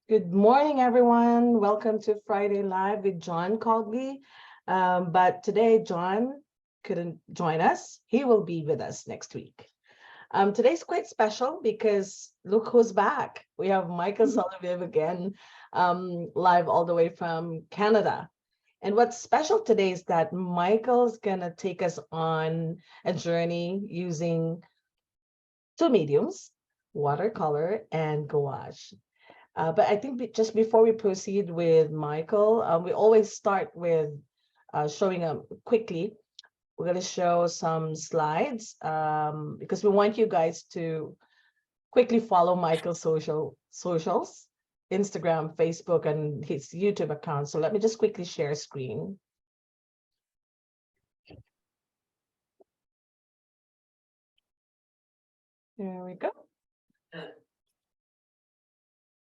Good morning, everyone. Welcome to Friday Live with John Cogley. But today, John couldn't join us. He will be with us next week. Today's quite special because look who's back. We have Michael Solovyev again, live all the way from Canada. And what's special today is that Michael's going to take us on a journey using two mediums, watercolor and gouache. But I think just before we proceed with Michael, we always start with showing quickly. We're going to show some slides because we want you guys to quickly follow Michael's socials, Instagram, Facebook, and his YouTube account. So let me just quickly share screen. There we go.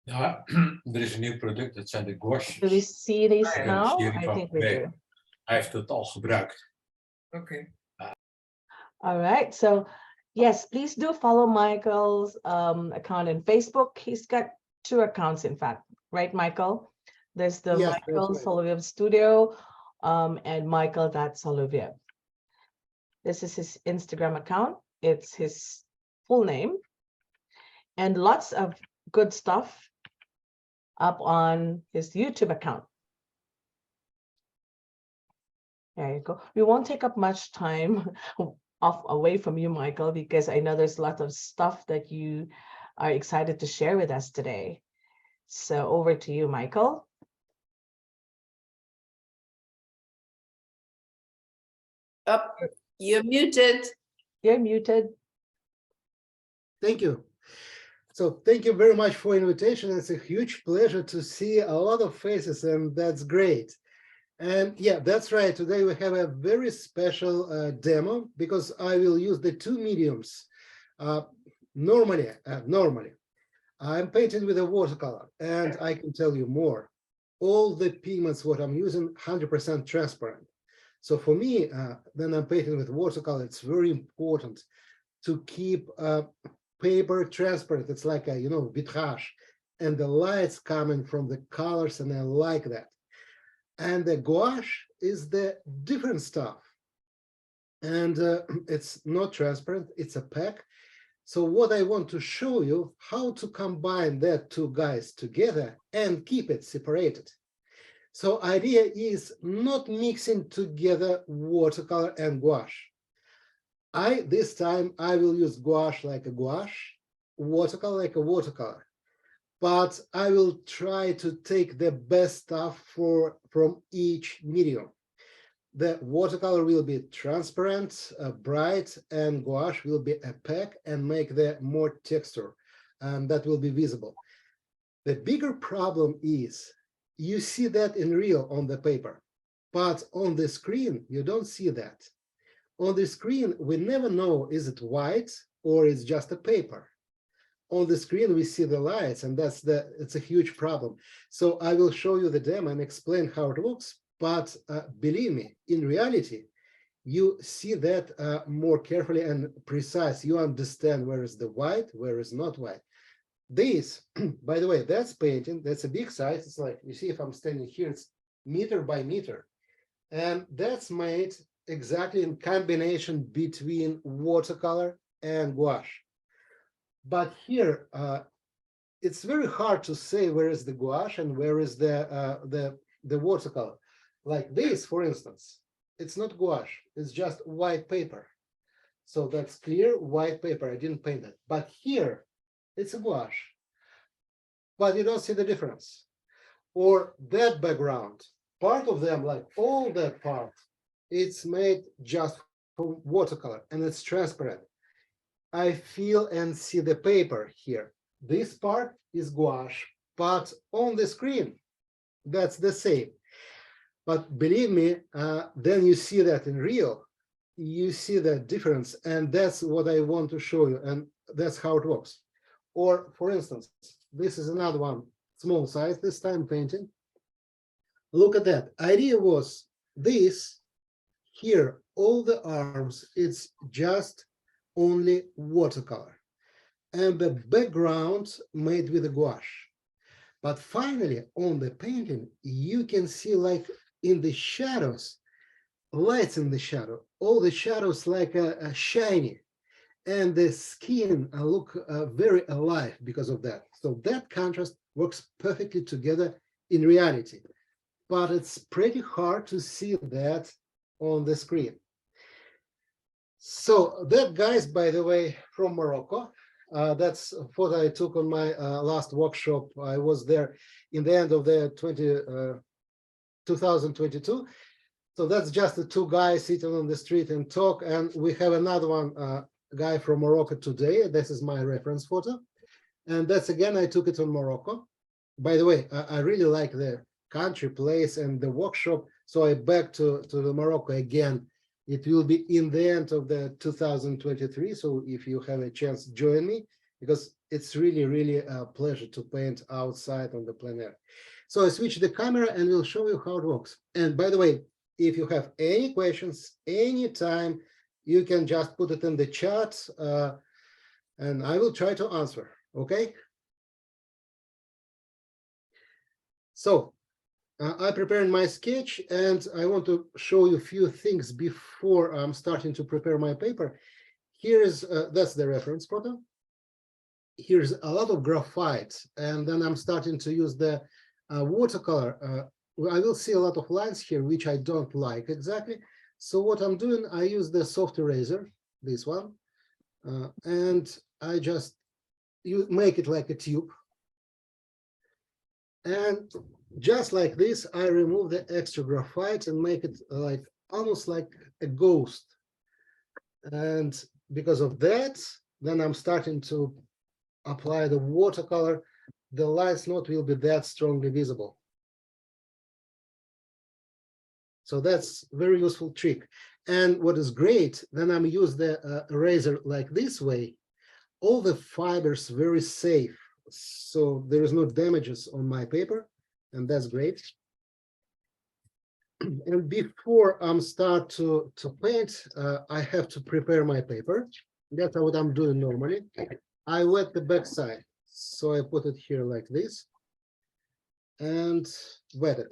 Ja, er is een nieuw product, dat zijn de gouaches. Do we see this now? I think we do. Hij heeft het al gebruikt. Okay. All right, so yes, please do follow Michael's account on Facebook. He's got two accounts, in fact, right, Michael? There's the Michael Solovyev Studio and Michael.Solovyev. This is his Instagram account. It's his full name. And lots of good stuff up on his YouTube account. There you go. We won't take up much time away from you, Michael, because I know there's a lot of stuff that you are excited to share with us today. So over to you, Michael. Up, you're muted. You're muted. Thank you. So thank you very much for invitation. It's a huge pleasure to see a lot of faces, and that's great. And yeah, that's right. Today we have a very special demo because I will use the two mediums. Normally, I'm painting with a watercolor, and I can tell you more. All the pigments what I'm using 100% transparent. So for me, when I'm painting with watercolor, it's very important to keep paper transparent. It's like a vitrage, and the lights coming from the colors, and I like that. And the gouache is the different stuff, and it's not transparent, it's opaque. So what I want to show you, how to combine that two guys together and keep it separated. So idea is not mixing together watercolor and gouache. This time I will use gouache like a gouache, watercolor like a watercolor, but I will try to take the best stuff from each medium. The watercolor will be transparent, bright, and gouache will be opaque and make the more texture, and that will be visible. The bigger problem is you see that in real on the paper, but on the screen you don't see that. On the screen, we never know, is it white or is just a paper? On the screen, we see the lights, and it's a huge problem. So I will show you the demo and explain how it looks. But believe me, in reality, you see that more carefully and precise. You understand where is the white, where is not white. This, by the way, that's painting. That's a big size. It's like, you see, if I'm standing here, it's meter by meter. And that's made exactly in combination between watercolor and gouache. But here, it's very hard to say where is the gouache and where is the watercolor. Like this, for instance, it's not gouache, it's just white paper. So that's clear white paper, I didn't paint it. But here, it's a gouache, but you don't see the difference. Or that background, part of them, like all that part, it's made just from watercolor and it's transparent. I feel and see the paper here. This part is gouache, but on the screen, that's the same. But believe me, then you see that in real, you see the difference, and that's what I want to show you, and that's how it works. Or for instance, this is another one, small size, this time painting. Look at that. Idea was this. Here, all the arms, it's just only watercolor. And the background made with a gouache. But finally, on the painting, you can see like in the shadows, lights in the shadow, all the shadows like shiny, and the skin look very alive because of that. So that contrast works perfectly together in reality, but it's pretty hard to see that on the screen. So that guy's, by the way, from Morocco. That's a photo I took on my last workshop. I was there in the end of the 2022. So that's just the two guys sitting on the street and talk. And we have another one, guy from Morocco today. This is my reference photo. And that's, again, I took it on Morocco. By the way, I really like the country, place, and the workshop. So I back to the Morocco again. It will be in the end of the 2023. So if you have a chance, join me, because it's really, really a pleasure to paint outside on the plein air. So I switch the camera and we'll show you how it works. And by the way, if you have any questions, anytime, you can just put it in the chat and I will try to answer, okay? So I prepared my sketch and I want to show you a few things before I'm starting to prepare my paper. Here's, that's the reference photo. Here's a lot of graphite, and then I'm starting to use the watercolor. I will see a lot of lines here, which I don't like exactly. So what I'm doing, I use the soft eraser, this one, and I just make it like a tube. And just like this, I remove the extra graphite and make it like almost like a ghost. And because of that, then I'm starting to apply the watercolor. The lights not will be that strongly visible. So that's a very useful trick. And what is great, then I'm use the eraser like this way. All the fibers very safe. So there is no damages on my paper, and that's great. And before I start to paint, I have to prepare my paper. That's what I'm doing normally. I wet the back side. So I put it here like this and wet it.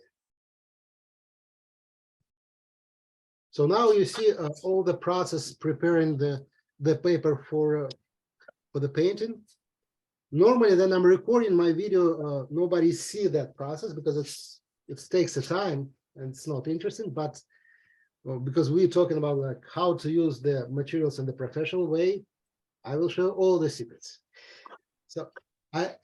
So now you see all the process preparing the paper for the painting. Normally, then I'm recording my video. Nobody see that process because it takes a time and it's not interesting. But because we're talking about like how to use the materials in the professional way, I will show all the secrets. So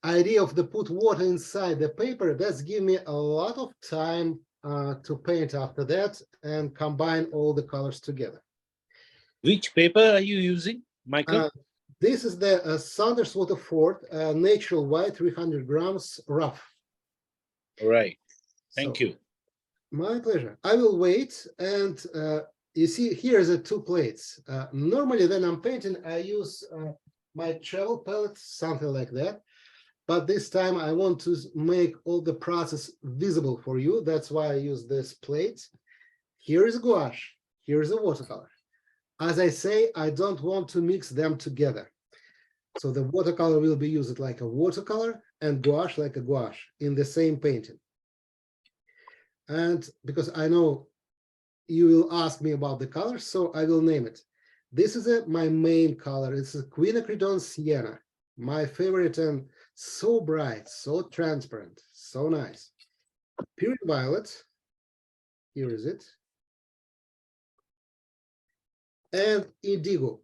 idea of the put water inside the paper, that's give me a lot of time to paint after that and combine all the colors together. Which paper are you using, Michael? This is the Saunders Waterford Natural White 300 grams rough. All right. Thank you. My pleasure. I will wait. And you see, here's the two plates. Normally, when I'm painting, I use my travel palette, something like that. But this time, I want to make all the process visible for you. That's why I use this plate. Here is gouache. Here's the watercolor. As I say, I don't want to mix them together. So the watercolor will be used like a watercolor and gouache like a gouache in the same painting. And because I know you will ask me about the colors, so I will name it. This is my main color. It's a quinacridone sienna, my favorite, and so bright, so transparent, so nice. Pure violet, here is it. And indigo.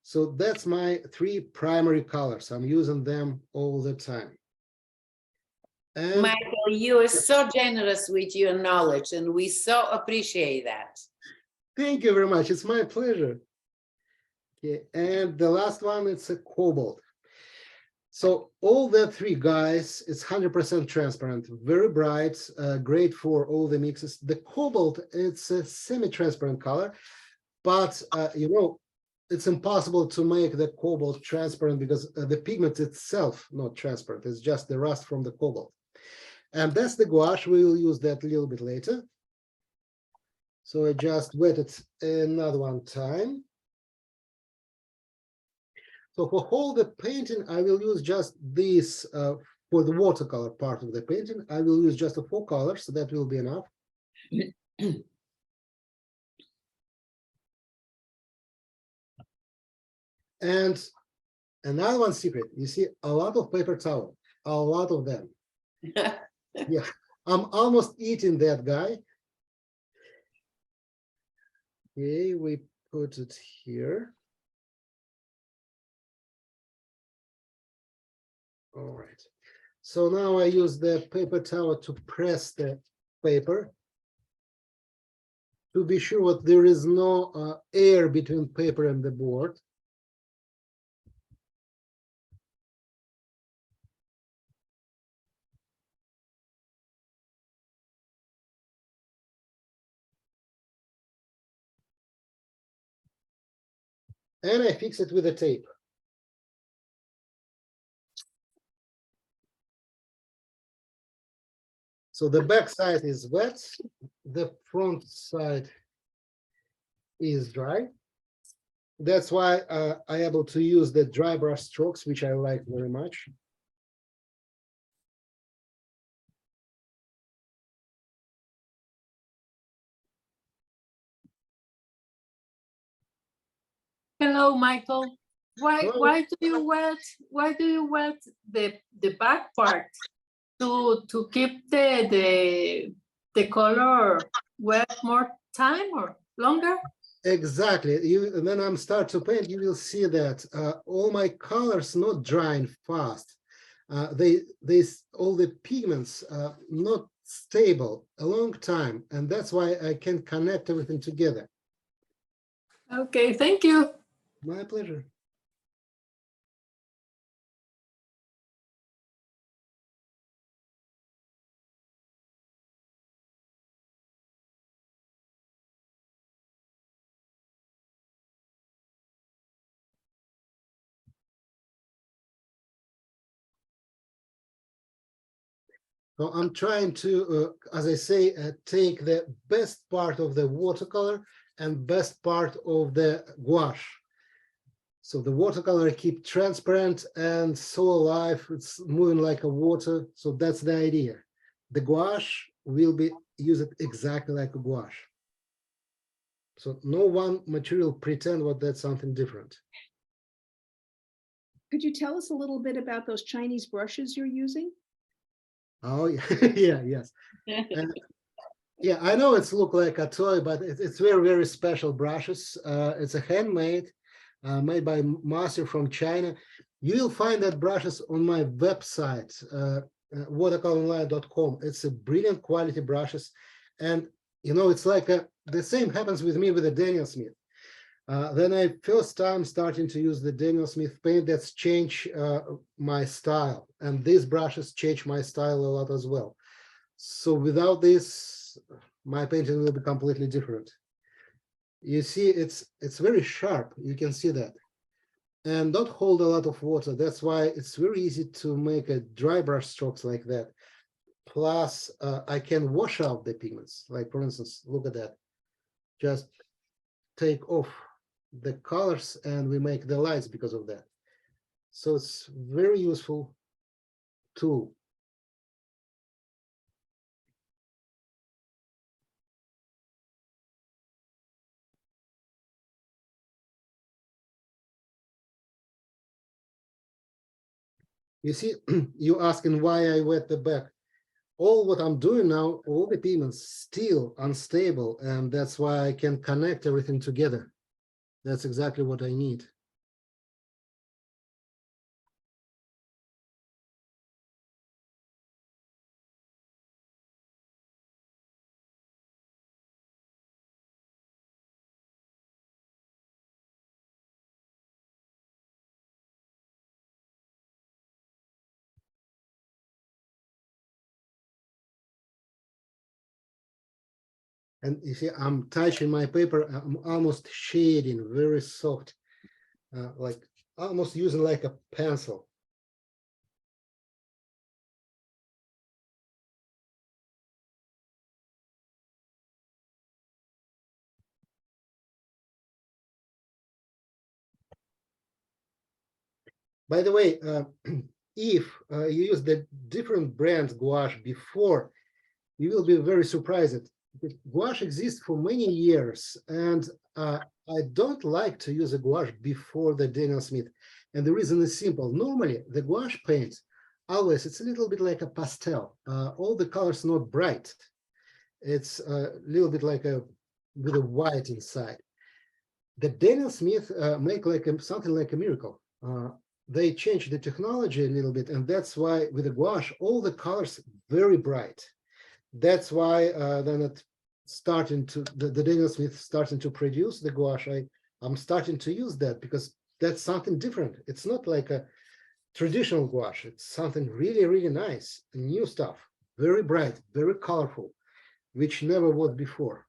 So that's my three primary colors. I'm using them all the time. And Michael, you are so generous with your knowledge, and we so appreciate that. thank you very much. It's my pleasure. Okay, and the last one, it's a cobalt. So all the three guys, it's 100% transparent, very bright, great for all the mixes. The cobalt, it's a semi-transparent color, but you know, it's impossible to make the cobalt transparent because the pigment itself not transparent. It's just the rust from the cobalt. And that's the gouache. We will use that a little bit later. So I just wet it another one time. So for all the painting, I will use just these for the watercolor part of the painting, I will use just the 4 colors, so that will be enough. And another one secret, you see a lot of paper towel, a lot of them. Yeah, I'm almost eating that guy. Okay, we put it here. All right. So now I use the paper towel to press the paper to be sure that there is no air between paper and the board. And I fix it with a tape. So the back side is wet, the front side is dry. That's why I'm able to use the dry brush strokes, which I like very much. Hello, Michael. Hello. Why do you wet the back part to keep the color wet more time or longer? Exactly. When I'm start to paint, you will see that all my colors not drying fast. All the pigments not stable a long time, and that's why I can connect everything together. Okay, thank you. My pleasure. So I'm trying to, as I say, take the best part of the watercolor and best part of the gouache. So the watercolor I keep transparent and so alive, it's moving like a water. So that's the idea. The gouache will be used exactly like a gouache. So no one material pretend what that's something different. Could you tell us a little bit about those Chinese brushes you're using? Oh, yeah, yeah, yes. Yeah, I know it's look like a toy, but it's very, very special brushes. It's a handmade, made by master from China. You will find that brushes on my website, watercoloronline.com. It's a brilliant quality brushes. And, you know, it's like the same happens with me with the Daniel Smith. Then I first time starting to use the Daniel Smith paint, that's changed my style. And these brushes change my style a lot as well. So without this, my painting will be completely different. You see, it's very sharp. You can see that. And don't hold a lot of water. That's why it's very easy to make a dry brush strokes like that. Plus, I can wash out the pigments. Like, for instance, look at that. Just take off the colors and we make the lights because of that. So it's very useful tool. You see, you asking why I wet the back. All what I'm doing now, all the pigments still unstable, and that's why I can connect everything together. That's exactly what I need. And you see, I'm touching my paper, I'm almost shading, very soft, like almost using like a pencil. By the way, if you use the different brand gouache before, you will be very surprised. Gouache exists for many years, and I don't like to use a gouache before the Daniel Smith. And the reason is simple. Normally, the gouache paint, always, it's a little bit like a pastel. All the colors not bright. It's a little bit like with a white inside. The Daniel Smith make like something like a miracle. They change the technology a little bit, and that's why with the gouache, all the colors very bright. That's why then it starting to the Daniel Smith starting to produce the gouache. I'm starting to use that because that's something different. It's not like a traditional gouache. It's something really, really nice, new stuff, very bright, very colorful, which never was before.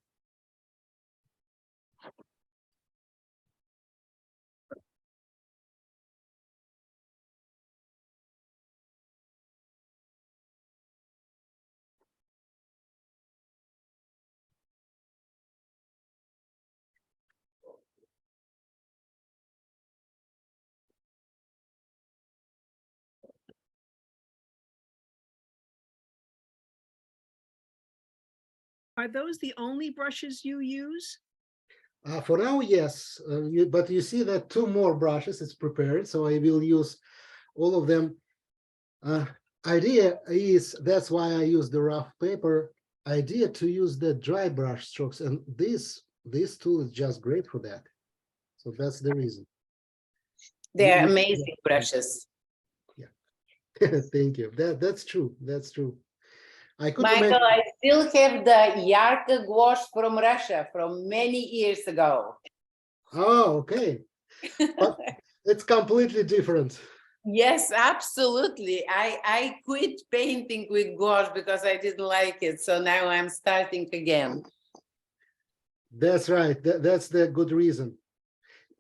Are those the only brushes you use? For now, yes, but you see that two more brushes is prepared, so I will use all of them. Idea is, that's why I use the rough paper. Idea to use the dry brush strokes, and this tool is just great for that. So that's the reason. They're Yeah. amazing brushes. Thank you. That's true. That's true. I could Michael, imagine. I still have the Yarka gouache from Russia from many years ago. Oh, okay. But it's completely different. Yes, absolutely. I quit painting with gouache because I didn't like it. So now I'm starting again. That's right. That's the good reason.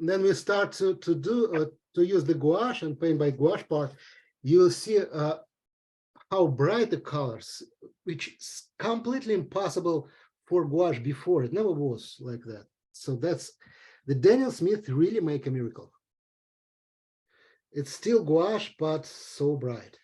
And then we start to use the gouache and paint by gouache part. You'll see how bright the colors, which is completely impossible for gouache before. It never was like that. So that's the Daniel Smith really make a miracle. It's still gouache, but so bright.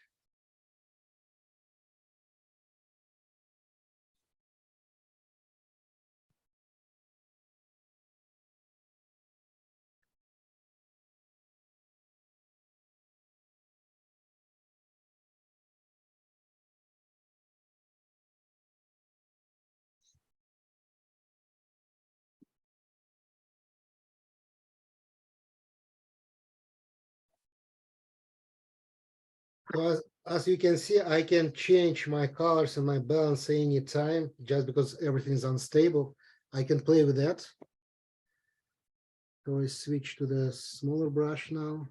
So as you can see, I can change my colors and my balance anytime, just because everything is unstable. I can play with that. So I switch to the smaller brush now.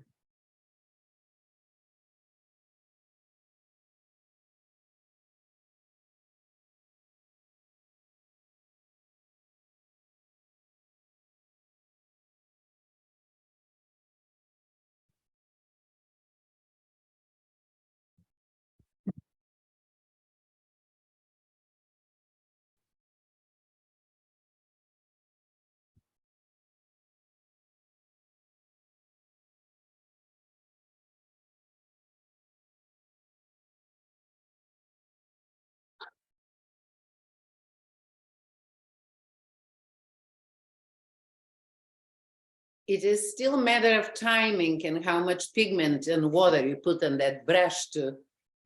It is still a matter of timing and how much pigment and water you put on that brush to.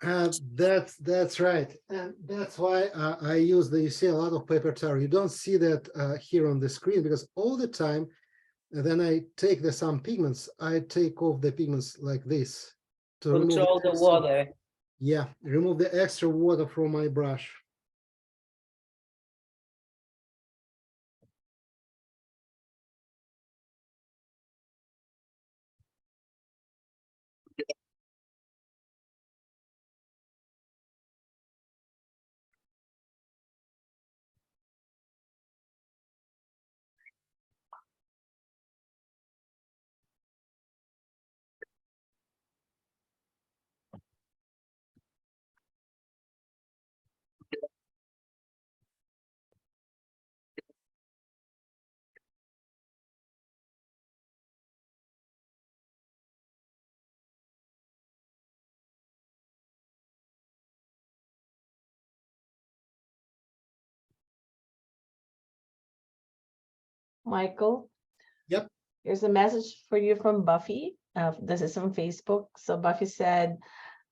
That's right, and that's why I use you see a lot of paper towel. You don't see that here on the screen because all the time, then I take some pigments. I take off the pigments like this to Control the extra, water. yeah, remove the extra water from my brush. Michael. Yep. Here's a message for you from Buffy. This is on Facebook. So Buffy said,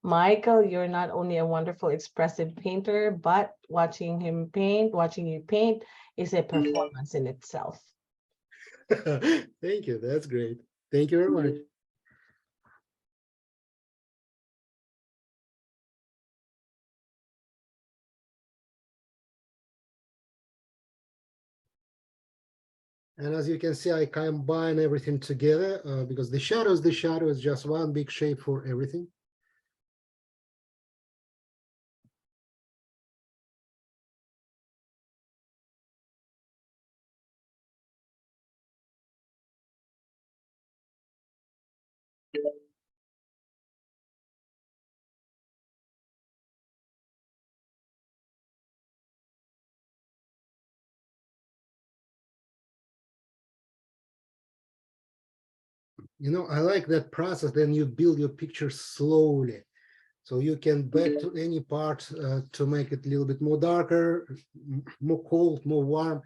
Michael, you're not only a wonderful, expressive painter, but watching you paint is a performance in itself. Thank you. That's great. Thank you very much. And as you can see, I combine everything together because the shadow is just one big shape for everything. You know, I like that process. Then you build your picture slowly. So you can back to any part to make it a little bit more darker, more cold, more warm.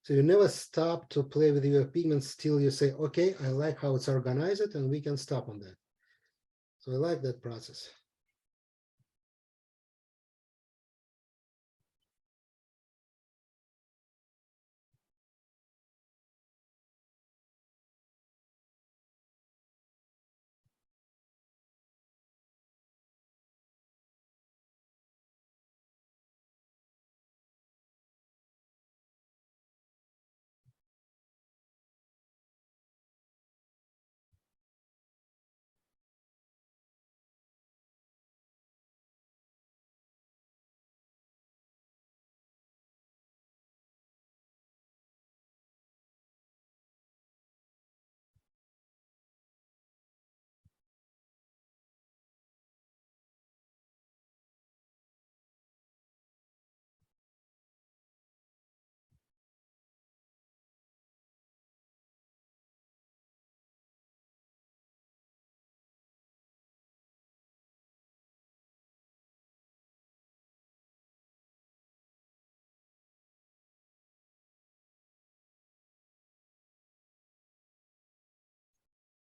So you never stop to play with your pigments till you say, okay, I like how it's organized and we can stop on that. So I like that process.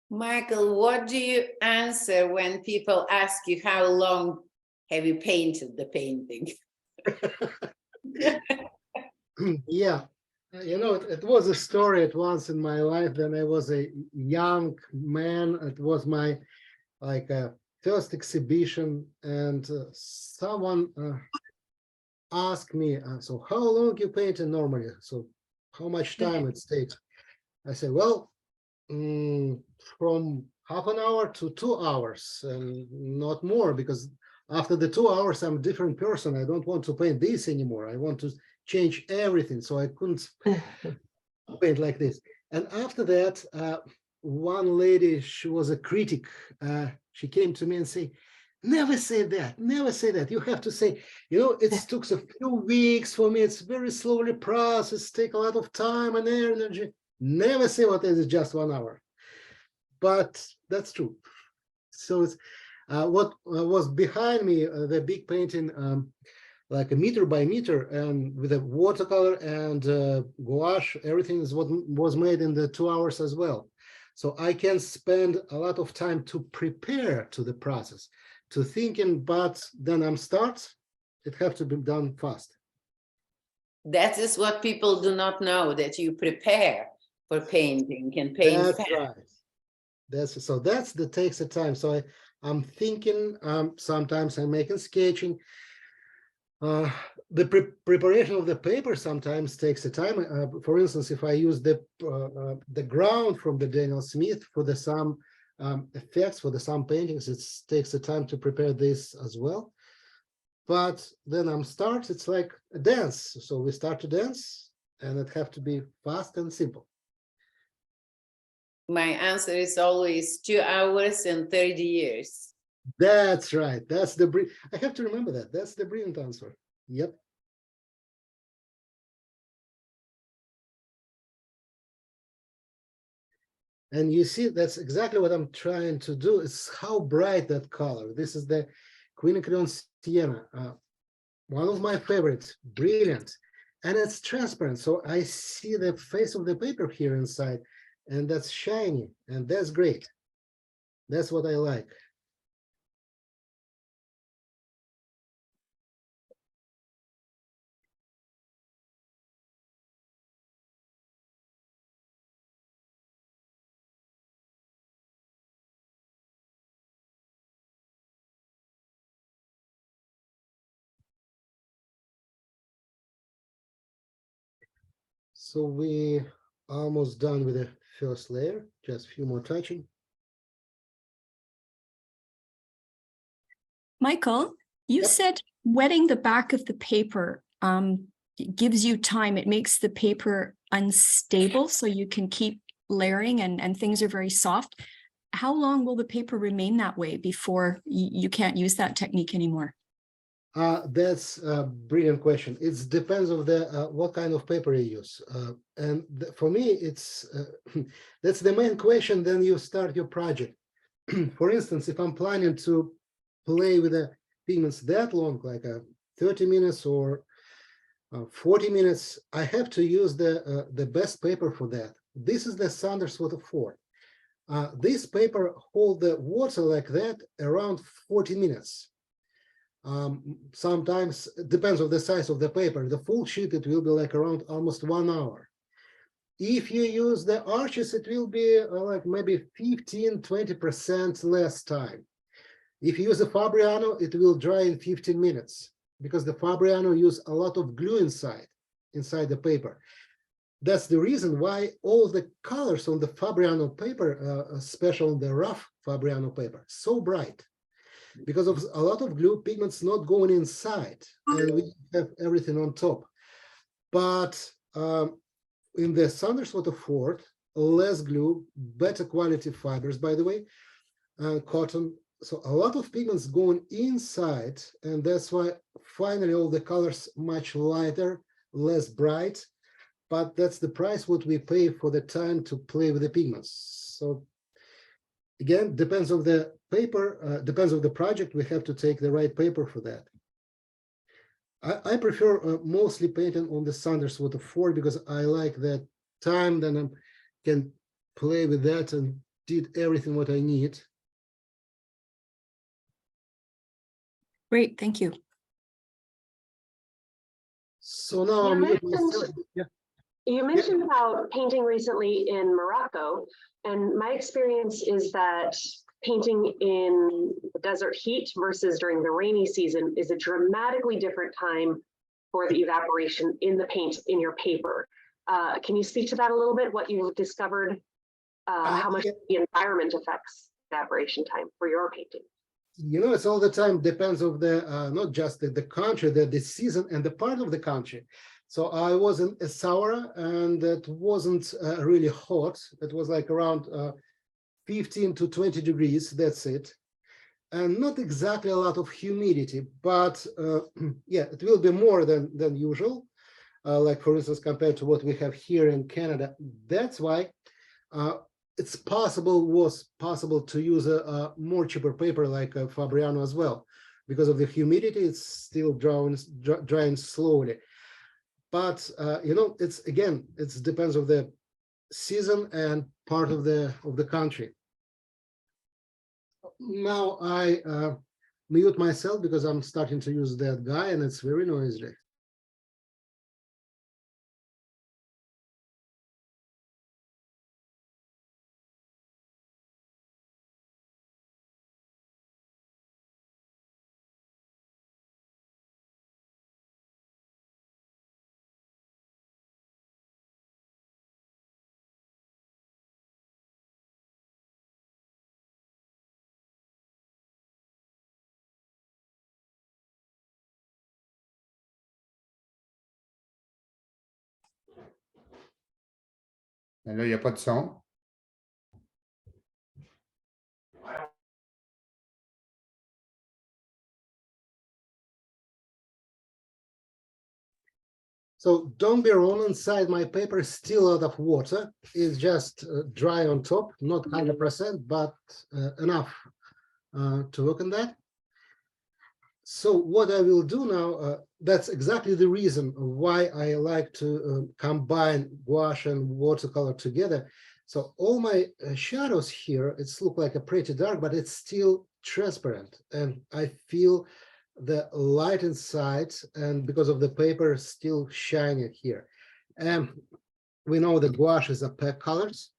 Michael, what do you answer when people ask you how long have you painted the painting? Yeah, you know, it was a story at once in my life when I was a young man. It was my first exhibition, and someone asked me, so how long you painting normally? So how much time it takes? I said, well, from half an hour to 2 hours, and not more, because after the 2 hours, I'm a different person. I don't want to paint this anymore. I want to change everything. So I couldn't paint like this. And after that, one lady, she was a critic. She came to me and said, never say that, never say that. You have to say, you know, it took a few weeks for me. It's very slowly processed, take a lot of time and energy. Never say what is just 1 hour. But that's true. So it's what was behind me, the big painting, like a meter by meter, and with a watercolor and gouache, everything is what was made in the 2 hours as well. So I can spend a lot of time to prepare to the process, to thinking, but then I'm start, it have to be done fast. That is what people do not know, that you prepare for painting and paint. That's fast. right. That's the takes the time. So I'm thinking, sometimes I'm making sketching. The preparation of the paper sometimes takes a time. For instance, if I use the ground from the Daniel Smith for the some effects, for the some paintings, it takes a time to prepare this as well. But then I'm start, it's like a dance. So we start to dance, and it have to be fast and simple. My answer is always 2 hours and 30 years. That's right. That's the I have to remember that. That's the brilliant answer. Yep. And you see, that's exactly what I'm trying to do. Is how bright that color. This is the quinacridone sienna, one of my favorites. Brilliant. and it's transparent. So I see the face of the paper here inside, and that's shiny, and that's great. That's what I like. So we almost done with the first layer, just a few more touching. Michael, you Yep. said wetting the back of the paper gives you time. It makes the paper unstable so you can keep layering and things are very soft. How long will the paper remain that way before you can't use that technique anymore? That's a brilliant question. It depends on the what kind of paper you use. And for me, it's that's the main question. Then you start your project. For instance, if I'm planning to play with the pigments that long, like 30 minutes or 40 minutes, I have to use the best paper for that. This is the Sanders Water 4. This paper hold the water like that around 40 minutes. Sometimes it depends on the size of the paper. The full sheet, it will be like around almost 1 hour. If you use the arches, it will be like maybe 15–20% less time. If you use a Fabriano, it will dry in 15 minutes because the Fabriano use a lot of glue inside the paper. That's the reason why all the colors on the Fabriano paper, especially on the rough Fabriano paper, so bright. Because of a lot of glue, pigments not going inside, and we have everything on top. But in the Sanders Water 4, less glue, better quality fibers, by the way, cotton. So a lot of pigments going inside, and that's why finally all the colors much lighter, less bright. But that's the price what we pay for the time to play with the pigments. So again, depends on the paper, depends on the project. We have to take the right paper for that. I prefer mostly painting on the Sanders Water 4 because I like that time. Then I can play with that and did everything what I need. Great, thank you. So now You I'm mentioned, you mentioned about painting recently in Morocco, and my experience is that painting in desert heat versus during the rainy season is a dramatically different time for the evaporation in the paint in your paper. Can you speak to that a little bit, what you've discovered, how much the environment affects evaporation time for your painting? You know, it's all the time depends of the not just the country, the season and the part of the country. So I was in Essaouira, and it wasn't really hot. It was like around 15 to 20 degrees. That's it, and not exactly a lot of humidity, but yeah, it will be more than usual. Like for instance, compared to what we have here in Canada. That's why was possible to use a more cheaper paper like a Fabriano as well, because of the humidity. It's still drying slowly. But you know, it's depends of the season and part of the country. Now I mute myself because I'm starting to use that guy and it's very noisy. Là, il n'y a pas de son. So don't be wrong, inside my paper is still out of water. It's just dry on top, not 100%, but enough to work on that. So what I will do now, that's exactly the reason why I like to combine gouache and watercolor together. So all my shadows here, it's look like a pretty dark, but it's still transparent. And I feel the light inside, and because of the paper still shining here. And we know that gouache is opaque colors.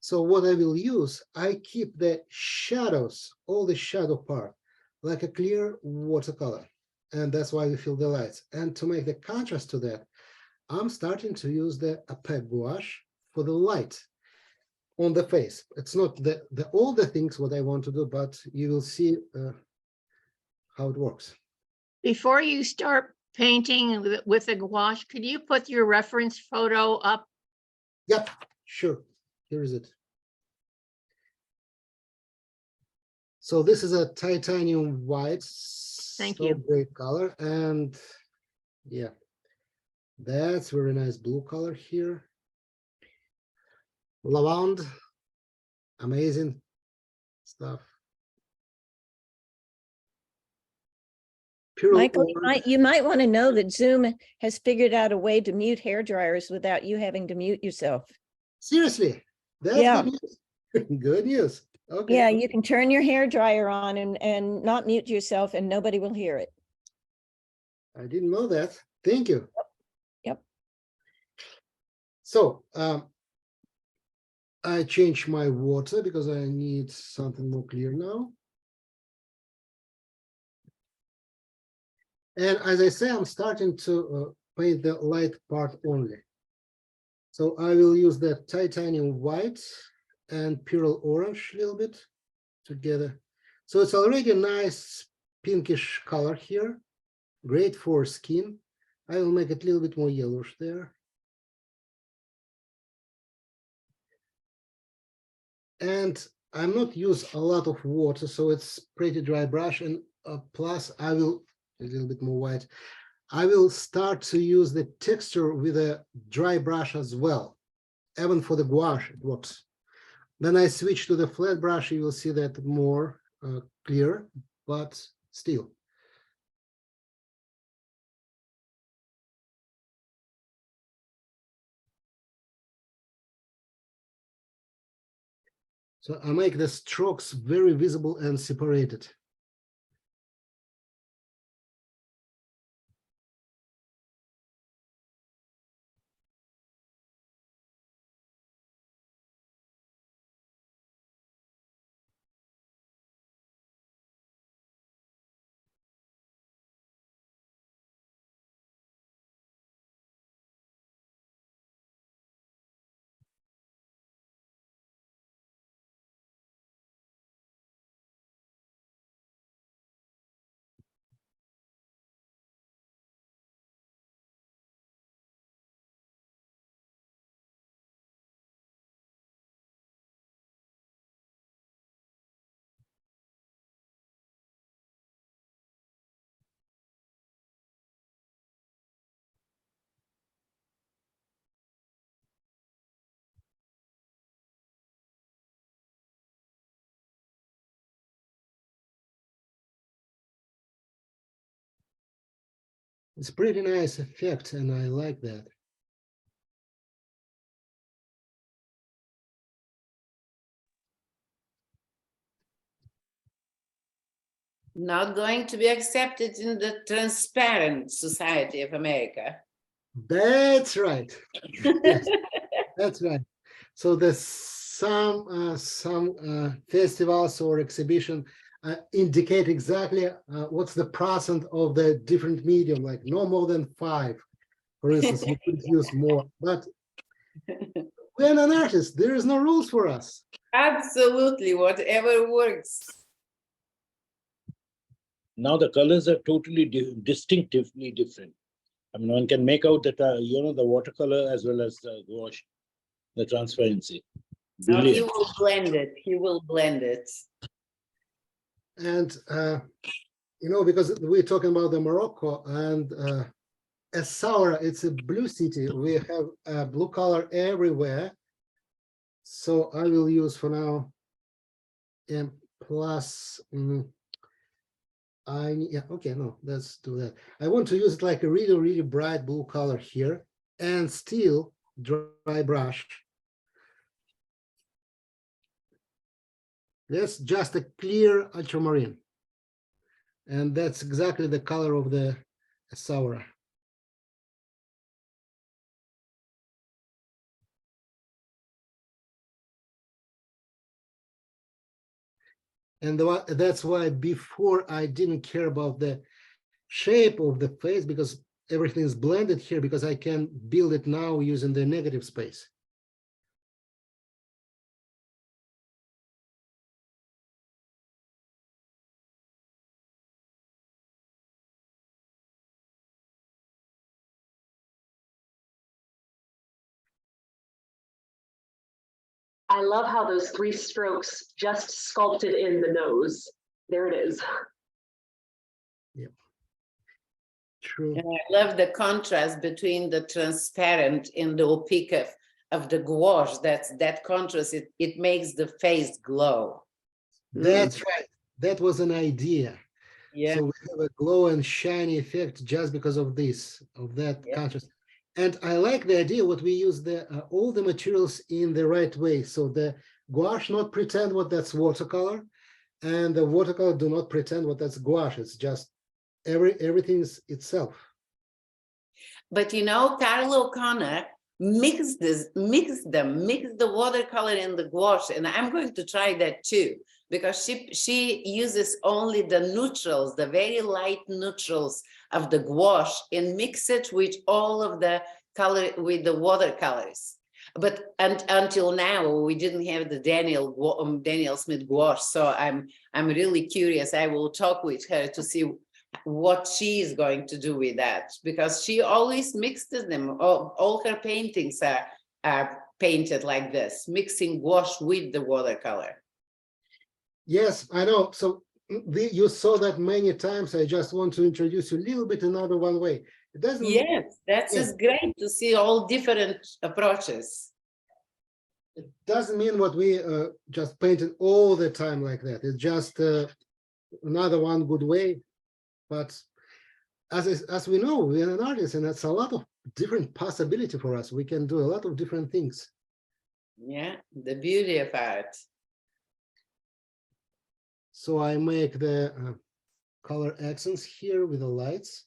So what I will use, I keep the shadows, all the shadow part, like a clear watercolor. And that's why we feel the lights. And to make the contrast to that, I'm starting to use the opaque gouache for the light on the face. It's not all the things what I want to do, but you will see how it works. Before you start painting with the gouache, could you put your reference photo up? Yep, sure. Here is it. So this is a titanium white. Thank so you. Great color. And yeah, that's very nice blue color here. Lavande, amazing stuff. Pure Michael, orange. you might want to know that Zoom has figured out a way to mute hair dryers without you having to mute yourself. Seriously, that's Yeah. good news. Good news. Okay. Yeah, you can turn your hair dryer on and not mute yourself and nobody will hear it. I didn't know that. Thank you. Yep. So I changed my water because I need something more clear now. And as I say, I'm starting to paint the light part only. So I will use the titanium white and pure orange a little bit together. So it's already a nice pinkish color here. Great for skin. I will make it a little bit more yellowish there. And I'm not use a lot of water, so it's pretty dry brush. And plus I will a little bit more white. I will start to use the texture with a dry brush as well. Even for the gouache, it works. Then I switch to the flat brush. You will see that more clear, but still. So I make the strokes very visible and separated. It's pretty nice effect, and I like that. Not going to be accepted in the transparent society of America. That's right. Yes, that's right. So there's some festivals or exhibition indicate exactly what's the percent of the different medium, like no more than 5. For instance, you could use more, but we're an artist. There is no rules for us. Absolutely, whatever works. Now the colors are totally distinctively different. I mean, one can make out that, the watercolor as well as the gouache, the transparency. No, he Brilliant. will blend it. He will blend it. And, because we're talking about the Morocco and Essaouira, it's a blue city. We have blue color everywhere. So I will use for now M plus Yeah, okay, no, let's do that. I want to use it like a really, really bright blue color here and still dry brush. That's just a clear ultramarine. And that's exactly the color of the Saura. And that's why before I didn't care about the shape of the face because everything is blended here because I can build it now using the negative space. I love how those 3 strokes just sculpted in the nose. There it is. Yeah. True. And I love the contrast between the transparent and the opaque of the gouache. That contrast, it makes the face glow. That's right. That was an idea. Yeah. So we have a glow and shiny effect just because of that contrast. And I like the idea what we use all the materials in the right way. So the gouache not pretend what that's watercolor, and the watercolor do not pretend what that's gouache. It's just everything's itself. But you know, Carlo O'Connor mix the watercolor and the gouache, and I'm going to try that too, because she uses only the neutrals, the very light neutrals of the gouache, and mix it with all of the color with the watercolors. But until now, we didn't have the Daniel Smith gouache, so I'm really curious. I will talk with her to see what she is going to do with that, because she always mixes them. All her paintings are painted like this, mixing gouache with the watercolor. Yes, I know. So you saw that many times. I just want to introduce you a little bit another one way. It doesn't. Yes, that's just great to see all different approaches. It doesn't mean what we just painted all the time like that. It's just another one good way. But as we know, we're an artist, and that's a lot of different possibility for us. We can do a lot of different things. Yeah, the beauty of art. So I make the color accents here with the lights.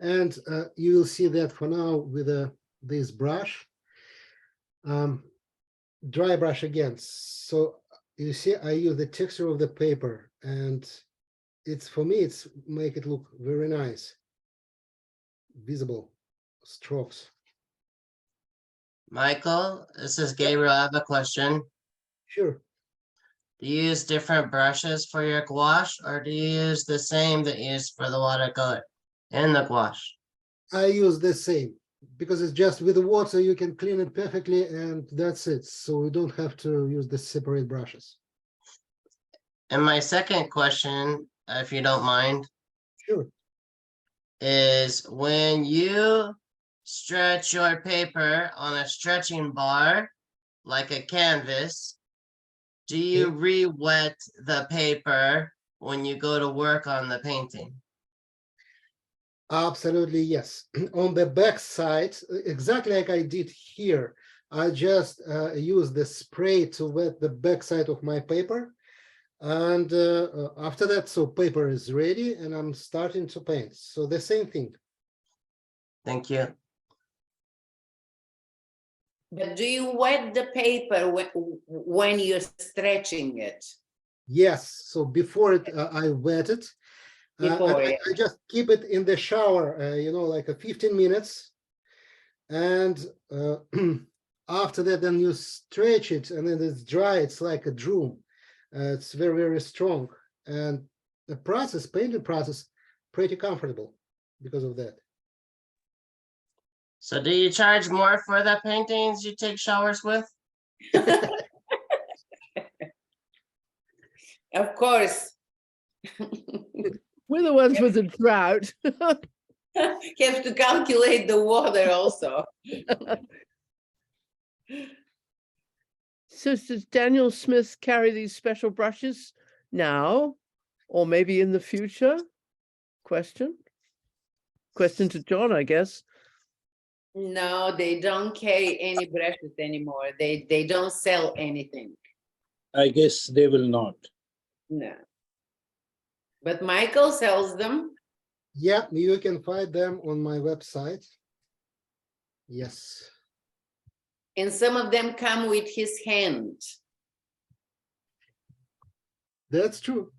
And you will see that for now with this brush, dry brush again. So you see, I use the texture of the paper, and it's for me, it's make it look very nice, visible strokes. Michael, this is Gabriel. I have a question. Sure. Do you use different brushes for your gouache, or do you use the same that you use for the watercolor and the gouache? I use the same because it's just with the water, you can clean it perfectly, and that's it. So we don't have to use the separate brushes. And my second question, if you don't mind, sure, is when you stretch your paper on a stretching bar, like a canvas, do you re-wet the paper when you go to work on the painting? Absolutely, yes. On the back side, exactly like I did here, I just use the spray to wet the back side of my paper. And after that, so paper is ready and I'm starting to paint. So the same thing. Thank you. But do you wet the paper when you're stretching it? Yes. So before it, I wet it. I just keep it in the shower, like a 15 minutes. And After that, then you stretch it, and then it's dry. It's like a drum. It's very, very strong. And the process, painting process, pretty comfortable because of that. So do you charge more for the paintings you take showers with? Of course. We're the ones with the drought. You have to calculate the water also. So does Daniel Smith carry these special brushes now, or maybe in the future? Question to John, I guess. No, they don't carry any brushes anymore. They don't sell anything. I guess they will not. No. But Michael sells them. Yeah, you can find them on my website. Yes. And some of them come with his hand. That's true.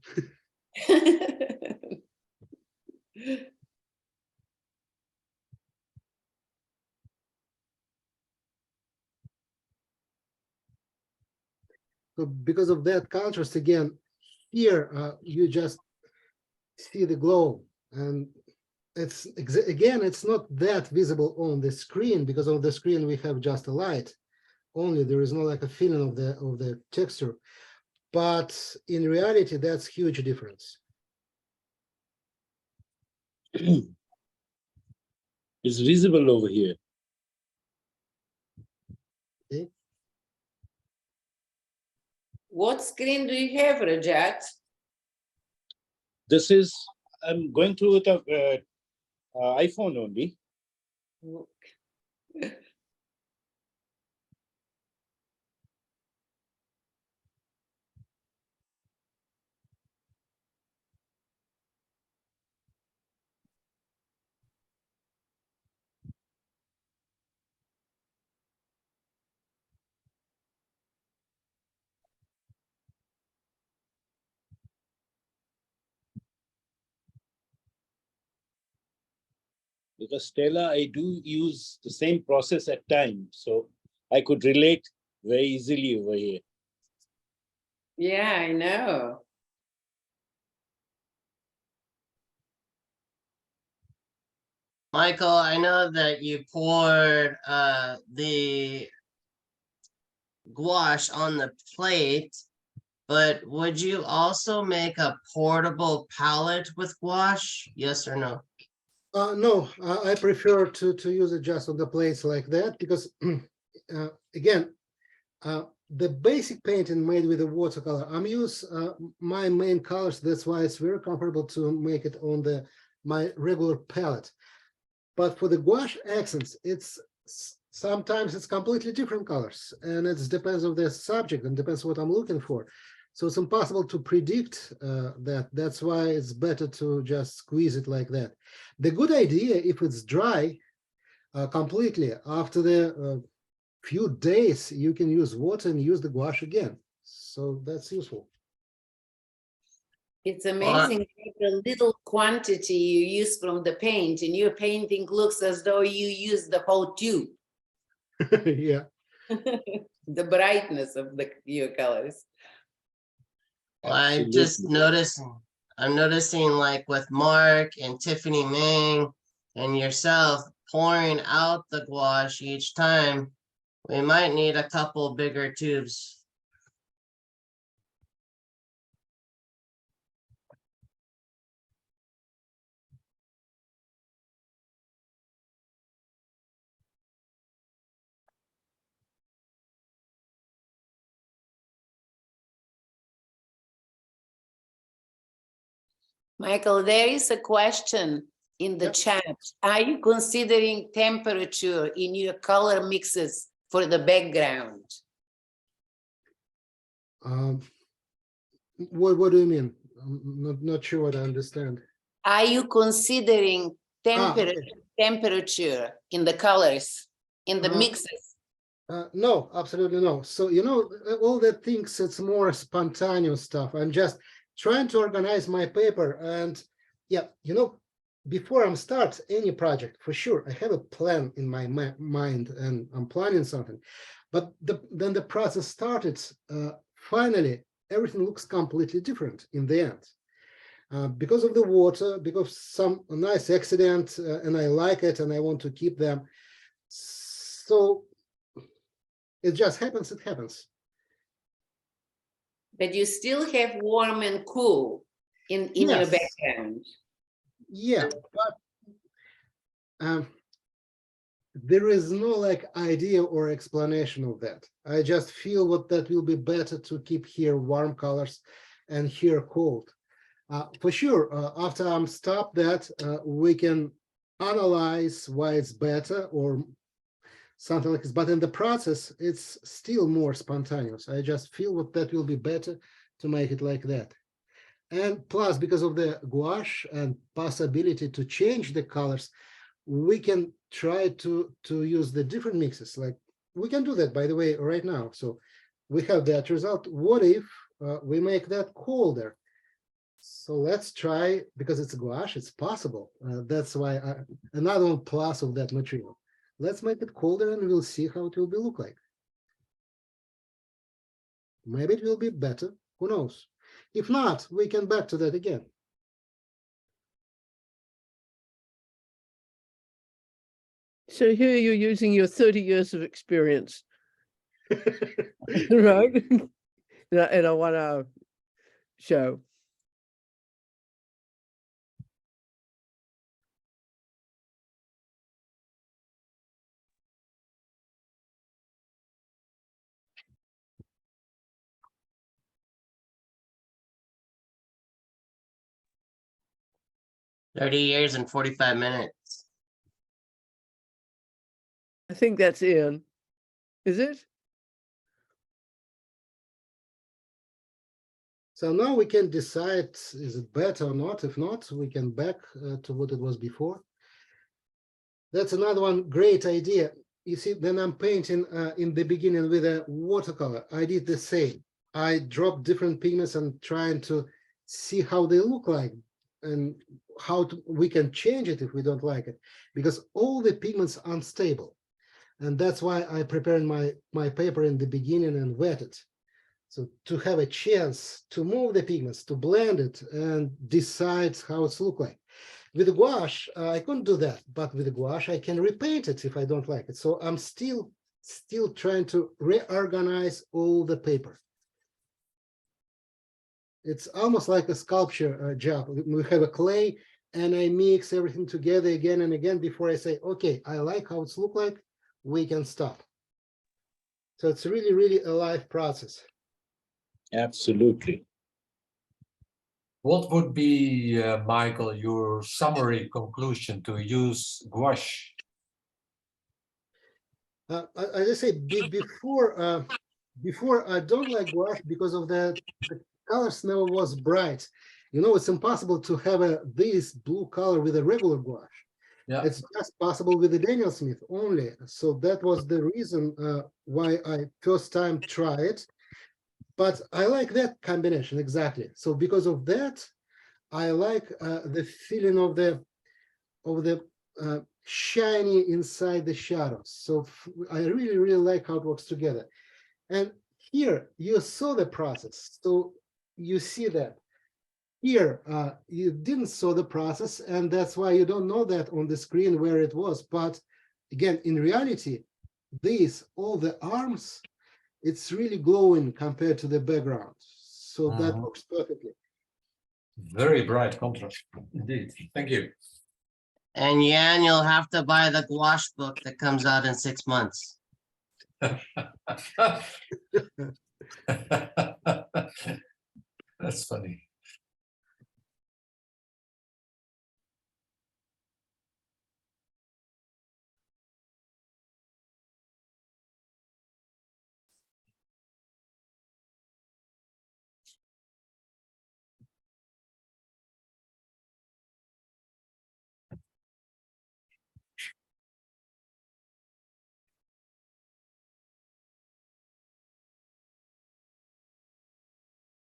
So because of that contrast, again, here you just see the glow, and it's again, it's not that visible on the screen, because on the screen we have just a light only. There is no like a feeling of the texture, but in reality, that's huge difference. It's visible over here. Okay. What screen do you have, Rajat? This is, I'm going through with a iPhone only. Because Stella, I do use the same process at times, so I could relate very easily over here. Yeah, I know. Michael, I know that you poured the gouache on the plate, but would you also make a portable palette with gouache? Yes or no? No, I prefer to use it just on the plates like that, because again, the basic painting made with a watercolor, I'm use my main colors. That's why it's very comfortable to make it on my regular palette. But for the gouache accents, it's sometimes it's completely different colors, and it depends on the subject and depends what I'm looking for. So it's impossible to predict that. That's why it's better to just squeeze it like that. The good idea, if it's dry completely, after the few days, you can use water and use the gouache again. So that's useful. It's amazing the little quantity you use from the paint, and your painting looks as though you use the whole tube. Yeah. The brightness of your colors. Well, I'm noticing like with Mark and Tiffany Ming and yourself pouring out the gouache each time, we might need a couple bigger tubes. Michael, there is a question in the chat. Are you considering temperature in your color mixes for the background? What do you mean? I'm not sure what I understand. Are you considering temperature in the colors, in the mixes? No, absolutely no. So, all the things, it's more spontaneous stuff. I'm just trying to organize my paper, and yeah, before I'm start any project, for sure, I have a plan in my mind and I'm planning something. But then the process started, finally, everything looks completely different in the end. Because of the water, because some nice accident, and I like it and I want to keep them. So it just happens, it happens. But you still have warm and cool in your Yes. background. Yeah, but there is no like idea or explanation of that. I just feel what that will be better to keep here warm colors and here cold. For sure, after I'm stopped that, we can analyze why it's better or something like this. But in the process, it's still more spontaneous. I just feel what that will be better to make it like that. And plus, because of the gouache and possibility to change the colors, we can try to use the different mixes. Like we can do that, by the way, right now. So we have that result. What if we make that colder? So let's try, because it's gouache, it's possible. That's why another one plus of that material. Let's make it colder and we'll see how it will be look like. Maybe it will be better, who knows? If not, we can back to that again. So here you're using your 30 years of experience, right? In a 1 hour show. $30 and 45 minutes. I think that's in. Is it? So now we can decide, is it better or not? If not, we can back to what it was before. That's another one great idea. You see, when I'm painting in the beginning with a watercolor, I did the same. I dropped different pigments and trying to see how they look like and how we can change it if we don't like it, because all the pigments are unstable. And that's why I prepared my paper in the beginning and wet it. So to have a chance to move the pigments, to blend it and decide how it's look like. With the gouache, I couldn't do that, but with the gouache, I can repaint it if I don't like it. So I'm still trying to reorganize all the paper. It's almost like a sculpture job. We have a clay and I mix everything together again and again before I say, okay, I like how it's look like, we can stop. So it's really, really a live process. Absolutely. What would be, Michael, your summary conclusion to use gouache? As I say, before I don't like gouache because of the colors never was bright. You know, it's impossible to have this blue color with a regular gouache. Yeah. It's just possible with the Daniel Smith only. So that was the reason why I first time try it. But I like that combination exactly. So because of that, I like the feeling of the shiny inside the shadows. So I really, really like how it works together. And here you saw the process. So you see that. Here, you didn't saw the process, and that's why you don't know that on the screen where it was. But again, in reality, all the arms, it's really glowing compared to the background. So that works perfectly. Very bright contrast, indeed. Thank you. And Yan, you'll have to buy the gouache book that comes out in 6 months. That's funny.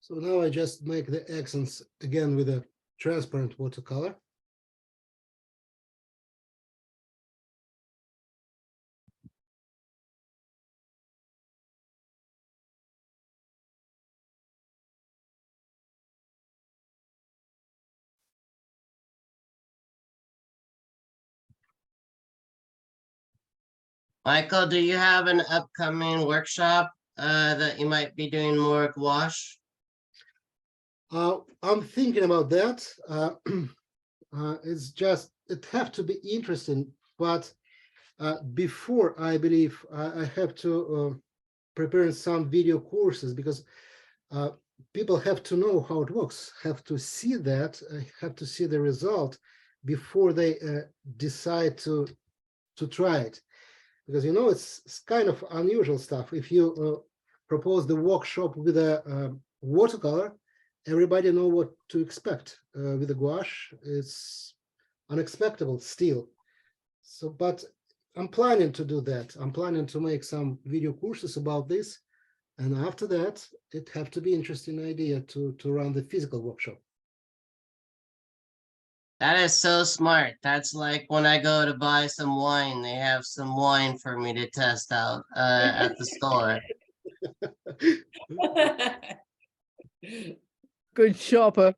So now I just make the accents again with a transparent watercolor. Michael, do you have an upcoming workshop that you might be doing more gouache? I'm thinking about that. It's just, it have to be interesting, but before, I believe I have to prepare some video courses, because people have to know how it works, have to see that, have to see the result before they decide to try it. Because, you know, it's kind of unusual stuff. If you propose the workshop with a watercolor, everybody know what to expect. With the gouache, it's unexpected still. So, but I'm planning to do that. I'm planning to make some video courses about this. And after that, it have to be interesting idea to run the physical workshop. That is so smart. That's like when I go to buy some wine, they have some wine for me to test out at the store. Good shopper.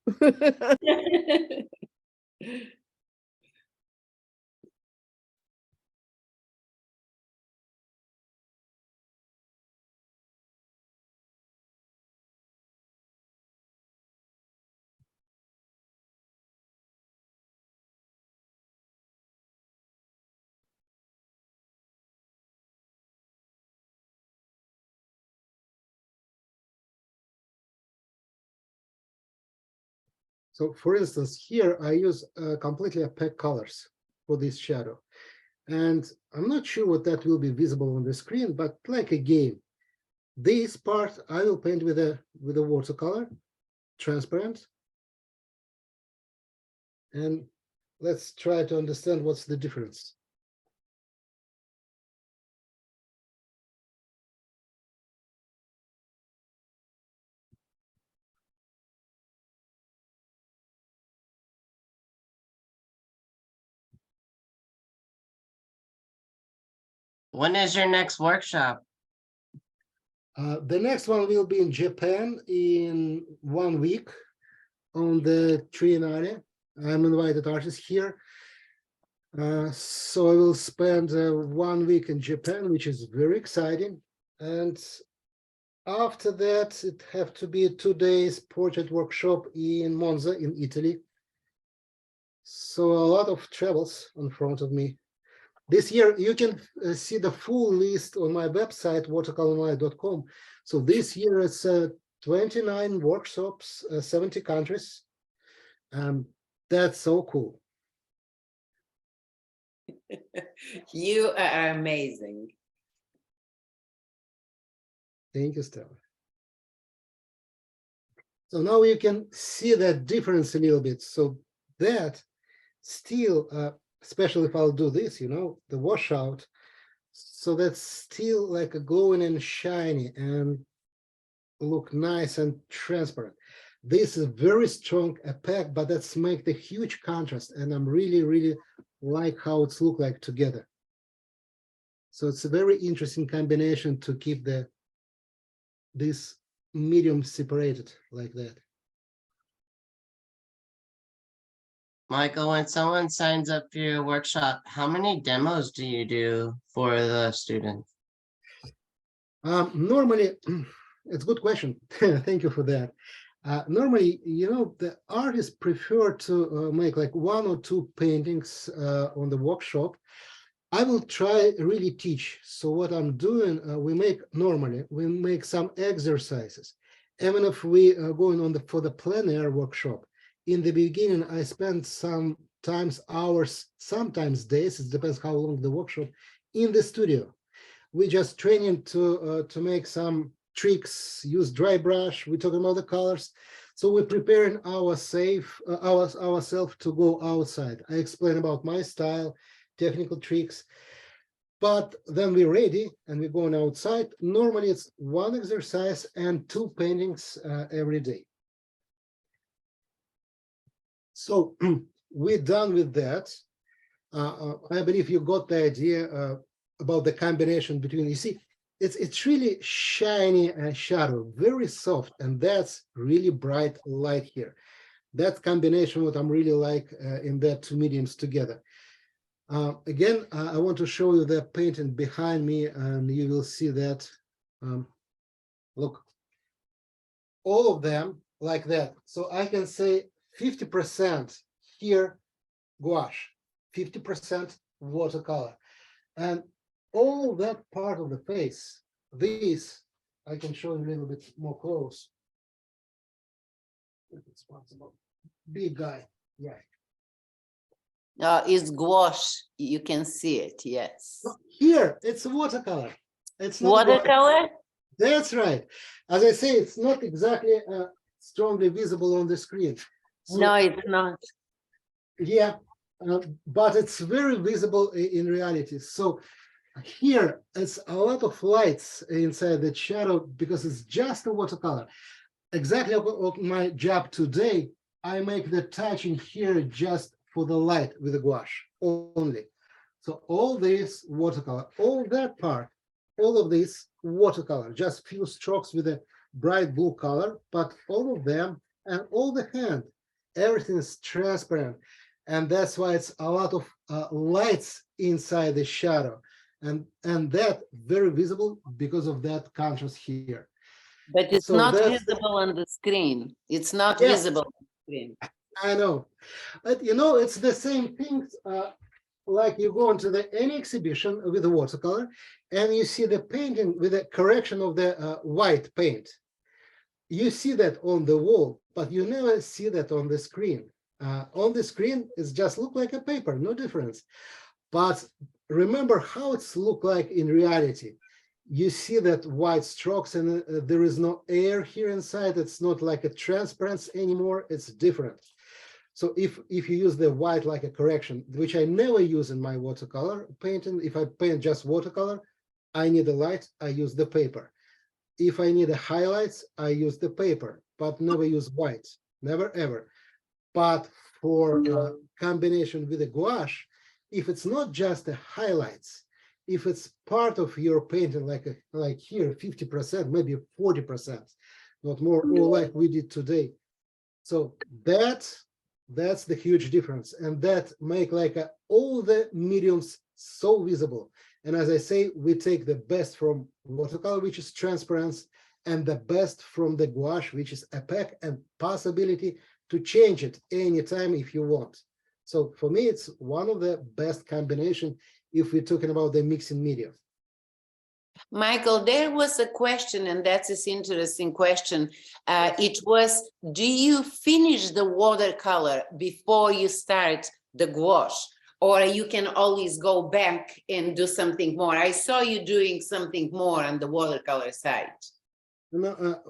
So for instance, here I use completely opaque colors for this shadow. And I'm not sure what that will be visible on the screen, but like a game. This part I will paint with a watercolor, transparent. And let's try to understand what's the difference. When is your next workshop? The next one will be in Japan in 1 week on the Triennale. I'm invited artist here. So I will spend 1 week in Japan, which is very exciting. And after that, it have to be a 2 days portrait workshop in Monza in Italy. So a lot of travels in front of me. This year, you can see the full list on my website, watercolorlive.com. So this year it's 29 workshops, 70 countries. That's so cool. You are amazing. Thank you, Stella. So now you can see that difference a little bit. So that still, especially if I'll do this, you know, the washout, so that's still like a glowing and shiny and look nice and transparent. This is very strong opaque, but that's make the huge contrast, and I'm really like how it's look like together. So it's a very interesting combination to keep this medium separated like that. Michael, when someone signs up for your workshop, how many demos do you do for the students? Normally, it's a good question. Thank you for that. Normally, you know, the artists prefer to make like 1 or 2 paintings on the workshop. I will try really teach. So what I'm doing, we make some exercises. Even if we are going on for the plein air workshop, in the beginning, I spend sometimes hours, sometimes days, it depends how long the workshop, in the studio. We just training to make some tricks, use dry brush, we're talking about the colors. So we're preparing ourselves to go outside. I explain about my style, technical tricks, but then we're ready and we're going outside. Normally it's 1 exercise and 2 paintings every day. So we're done with that. I believe you got the idea about the combination between, you see, it's really shiny shadow, very soft, and that's really bright light here. That combination, what I'm really like in that 2 mediums together. Again, I want to show you the painting behind me, and you will see that. Look, all of them like that. So I can say 50% here gouache, 50% watercolor, and all that part of the face. This I can show you a little bit more close. If it's possible. Big guy, yeah. It's gouache. You can see it. Yes. Here, it's watercolor. It's not gouache. Watercolor? That's right. As I say, it's not exactly strongly visible on the screen. So, No, it's not. yeah, but it's very visible in reality. So here, it's a lot of lights inside the shadow because it's just a watercolor. Exactly of my job today, I make the touching here just for the light with the gouache only. So all this watercolor, all that part, all of this watercolor, just few strokes with a bright blue color, but all of them and all the hand, everything is transparent. And that's why it's a lot of lights inside the shadow. And that very visible because of that contrast here. But it's So not that's- visible on the screen. It's not Yes. visible on the screen. I know, but you know, it's the same thing. Like you go into any exhibition with a watercolor, and you see the painting with a correction of the white paint. You see that on the wall, but you never see that on the screen. On the screen, it's just look like a paper, no difference. But remember how it's look like in reality. You see that white strokes, and there is no air here inside. It's not like a transparency anymore. It's different. So if you use the white like a correction, which I never use in my watercolor painting, if I paint just watercolor, I need a light, I use the paper. If I need a highlights, I use the paper, but never use white, never ever. But for combination with the gouache, if it's not just the highlights, if it's part of your painting, like here, 50%, maybe 40%, not more, or like we did today. So that's the huge difference, and that make like all the mediums so visible. And as I say, we take the best from watercolor, which is transparency, and the best from the gouache, which is opaque and possibility to change it anytime if you want. So for me, it's one of the best combination if we're talking about the mixing media. Michael, there was a question, and that's an interesting question. It was, do you finish the watercolor before you start the gouache? Or you can always go back and do something more? I saw you doing something more on the watercolor side.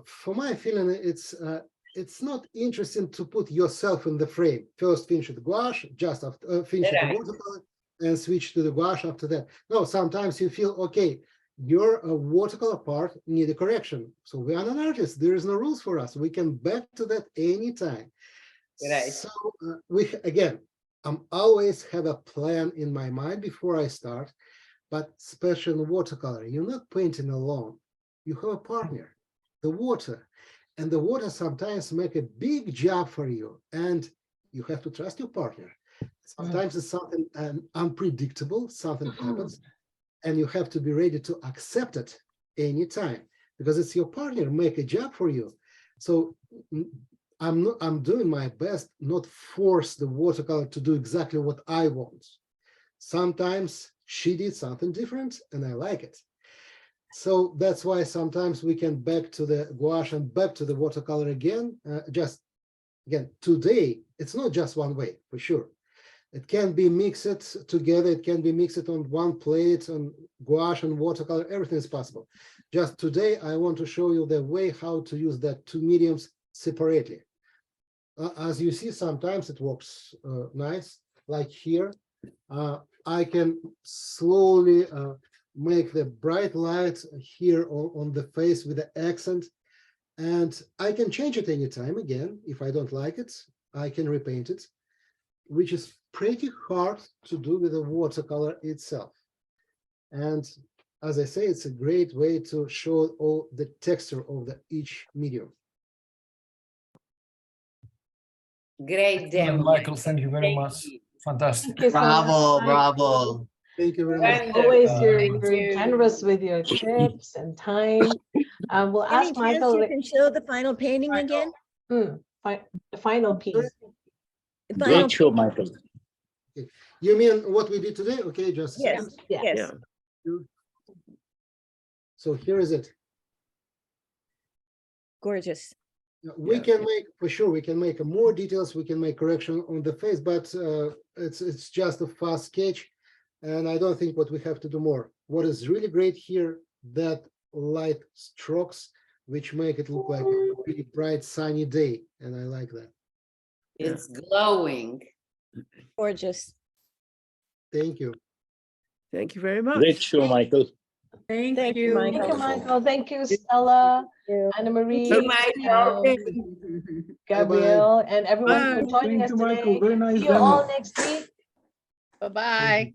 For my feeling, it's not interesting to put yourself in the frame. First finish the gouache, just after finish the watercolor, and switch to the gouache after that. No, sometimes you feel, okay, your watercolor part need a correction. So we are not artists. There is no rules for us. We can back to that anytime. Right. So again, I'm always have a plan in my mind before I start, but especially in watercolor, you're not painting alone. You have a partner, the water, and the water sometimes make a big job for you, and you have to trust your partner. Sometimes it's something unpredictable, something happens, and you have to be ready to accept it anytime because it's your partner make a job for you. So I'm doing my best, not force the watercolor to do exactly what I want. Sometimes she did something different and I like it. So that's why sometimes we can back to the gouache and back to the watercolor again. Just again, today, it's not just one way for sure. It can be mixed together. It can be mixed on one plate, on gouache and watercolor. Everything is possible. Just today, I want to show you the way how to use that two mediums separately. As you see, sometimes it works nice, like here. I can slowly make the bright light here on the face with the accent, and I can change it anytime again. If I don't like it, I can repaint it, which is pretty hard to do with the watercolor itself. And as I say, it's a great way to show all the texture of each medium. Great demo. Michael, thank you very much. Fantastic. Thank you so much, Bravo, Michael. bravo. Thank you very much. Always you're, Thank you're you. generous with your tips and time. We'll Any ask chance Michael. you can show the final painting again? The final piece. The final Great show, painting. Michael. You mean what we did today? Okay, just a Yes, second. Yes. Yeah. So here is it. Gorgeous. We Yeah. can make, for sure, we can make more details, we can make correction on the face, but it's just a fast sketch. And I don't think what we have to do more. What is really great here, that light strokes, which make it look like a really bright sunny day. And I like that. It's glowing. Gorgeous. Thank you. Thank you very much. Great show, Michael. Thank Thank you, you. Thank you, Michael. Michael. Thank you, Stella, Anna Marie, you, Michael. Gabrielle, and everyone for Bye. joining us Thank you, Michael. today. Very nice See you demo. all next week. Bye-bye.